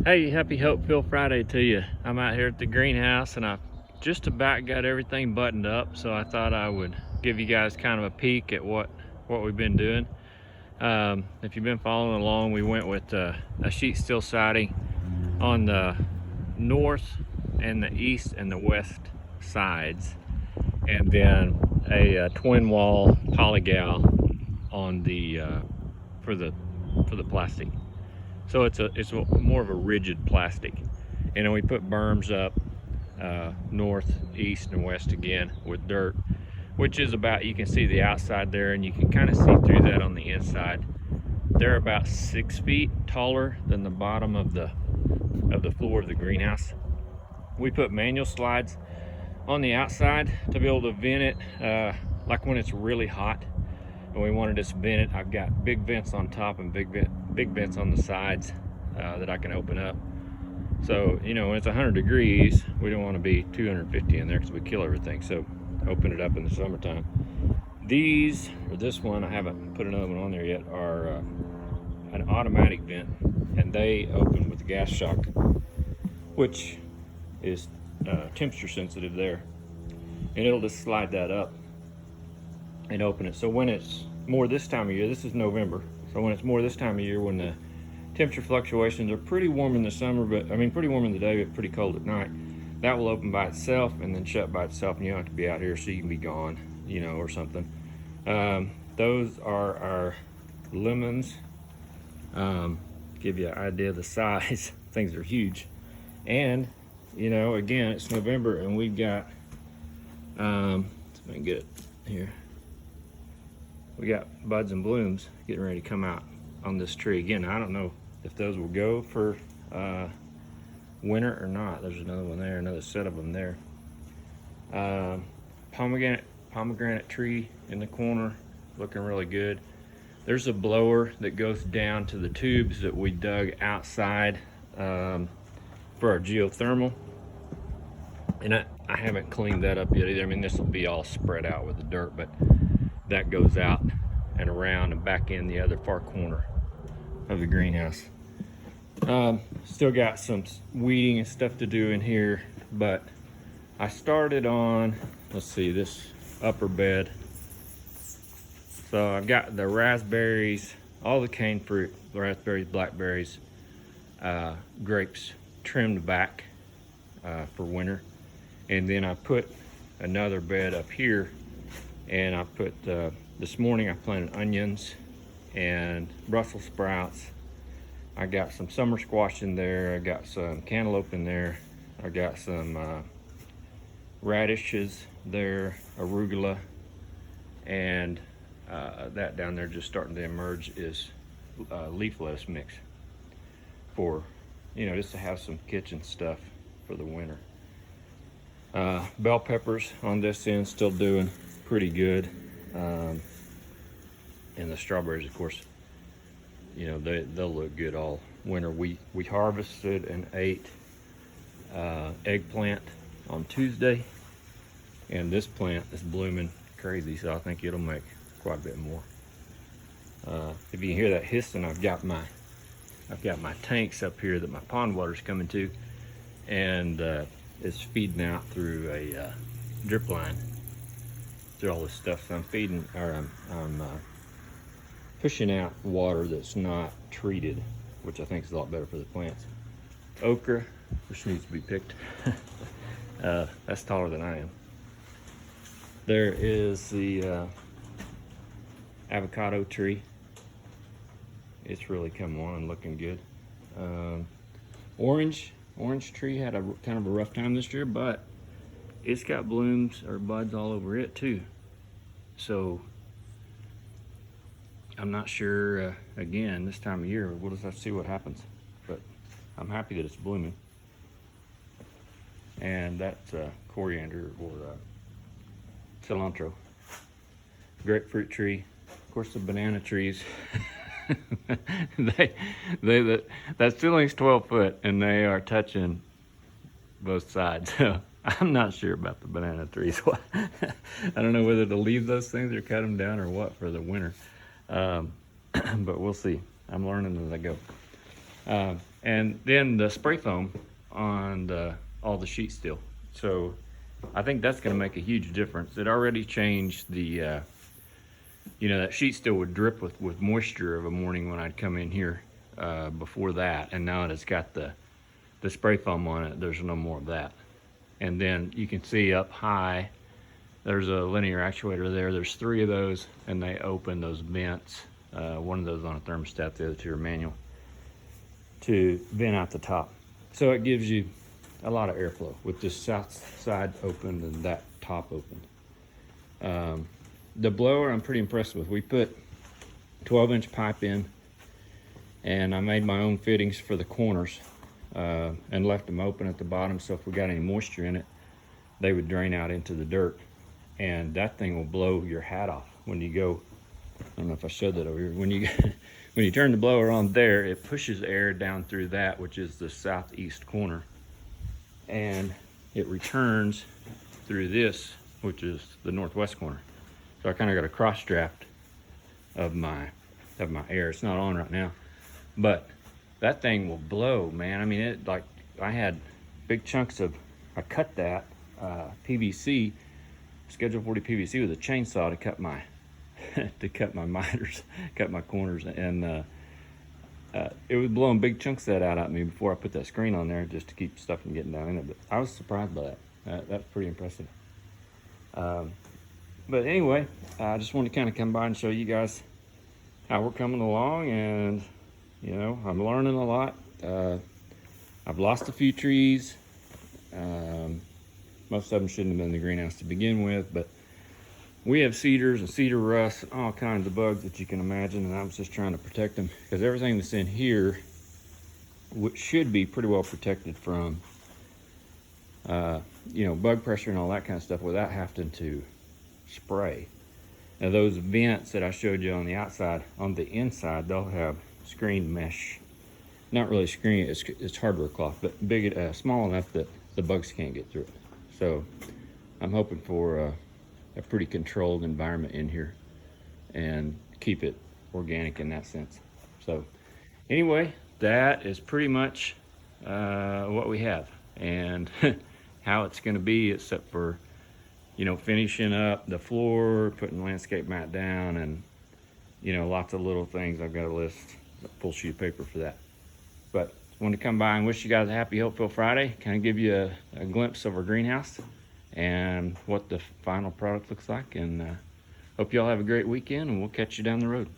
Hey, happy Hope Filled Friday to you. I'm out here at the greenhouse and I just about got everything buttoned up, so I thought I would give you guys kind of a peek at what we've been doing. If you've been following along, we went with a sheet steel siding on the north and the east and the west sides, and then a twin wall polygal on the for the plastic. So it's more of a rigid plastic. And then we put berms up north, east, and west again with dirt, which is about, you can see the outside there and you can kind of see through that on the inside. They're about 6 feet taller than the bottom of the floor of the greenhouse. We put manual slides on the outside to be able to vent it, like when it's really hot and we wanted to vent it. I've got big vents on top and big vents on the sides that I can open up. So, you know, when it's 100 degrees, we don't want to be 250 in there because we kill everything. So open it up in the summertime. These, or this one, I haven't put another one on there yet, are an automatic vent, and they open with a gas shock, which is temperature sensitive there. And it'll just slide that up and open it. So when it's more this time of year, this is November, so when it's more this time of year, when the temperature fluctuations are pretty warm in the summer, but I mean pretty warm in the day, but pretty cold at night, that will open by itself and then shut by itself, and you don't have to be out here so you can be gone, you know, or something. Those are our lemons. Give you an idea of the size. Things are huge. And you know, again, it's November and we've got see if I can get it here, we got buds and blooms getting ready to come out on this tree. Again, I don't know if those will go for winter or not. There's another one there, another set of them there. Pomegranate tree in the corner, looking really good. There's a blower that goes down to the tubes that we dug outside for our geothermal, and I haven't cleaned that up yet either. I mean, this will be all spread out with the dirt, but that goes out and around and back in the other far corner of the greenhouse. Still got some weeding and stuff to do in here, but I started on, let's see, this upper bed. So I've got the raspberries, all the cane fruit, the raspberries, blackberries, grapes trimmed back for winter. And then I put another bed up here, and I put, this morning I planted onions and Brussels sprouts. I got some summer squash in there. I got some cantaloupe in there. I got some radishes there, arugula, and that down there just starting to emerge is leaf lettuce mix for, you know, just to have some kitchen stuff for the winter. Bell peppers on this end still doing pretty good. And the strawberries, of course, you know, they'll look good all winter. We harvested and ate eggplant on Tuesday, and this plant is blooming crazy, so I think it'll make quite a bit more. If you can hear that hissing, I've got my tanks up here that my pond water's coming to, and it's feeding out through a drip line through all this stuff. So I'm feeding, or I'm pushing out water that's not treated, which I think is a lot better for the plants. Okra, which needs to be picked. That's taller than I am. There is the avocado tree. It's really come on and looking good. Orange tree had a kind of a rough time this year, but it's got blooms or buds all over it too. So I'm not sure, again, this time of year, we'll just have to see what happens. But I'm happy that it's blooming. And that's coriander or cilantro. Grapefruit tree. Of course, the banana trees. That ceiling's 12 foot and they are touching both sides. So I'm not sure about the banana trees. I don't know whether to leave those things or cut them down or what for the winter. But we'll see. I'm learning as I go. and then the spray foam on all the sheet steel. So I think that's going to make a huge difference. It already changed the, you know, that sheet steel would drip with moisture of a morning when I'd come in here before that, and now that it's got the spray foam on it, there's no more of that. And then you can see up high, there's a linear actuator there. There's 3 of those, and they open those vents. One of those on a thermostat, the other 2 are manual, to vent out the top. So it gives you a lot of airflow with this south side open and that top open. The blower I'm pretty impressed with. We put 12-inch pipe in, and I made my own fittings for the corners and left them open at the bottom, so if we got any moisture in it, they would drain out into the dirt. And that thing will blow your hat off when you go. I don't know if I showed that over here. When you turn the blower on there, it pushes air down through that, which is the southeast corner, and it returns through this, which is the northwest corner. So I kind of got a cross draft of my air. It's not on right now, but that thing will blow, man. I mean, it, like, I had big chunks of, I cut that PVC, Schedule 40 PVC with a chainsaw to cut my miters, cut my corners, and it was blowing big chunks of that out at me before I put that screen on there, just to keep stuff from getting down in it. But I was surprised by that. That's pretty impressive. But anyway, I just wanted to kind of come by and show you guys how we're coming along, and you know, I'm learning a lot. I've lost a few trees. Most of them shouldn't have been in the greenhouse to begin with, but we have cedars and cedar rust and all kinds of bugs that you can imagine, and I was just trying to protect them, because everything that's in here should be pretty well protected from you know, bug pressure and all that kind of stuff without having to spray. Now those vents that I showed you on the outside, on the inside, they'll have screen mesh. Not really screen, it's hardware cloth, but big, small enough that the bugs can't get through it. So I'm hoping for a pretty controlled environment in here and keep it organic in that sense. So anyway, that is pretty much what we have, and how it's going to be, except for, you know, finishing up the floor, putting landscape mat down, and, you know, lots of little things. I've got a list, a full sheet of paper for that. But wanted to come by and wish you guys a happy Hopeful Friday, kind of give you a glimpse of our greenhouse and what the final product looks like. And hope you all have a great weekend, and we'll catch you down the road.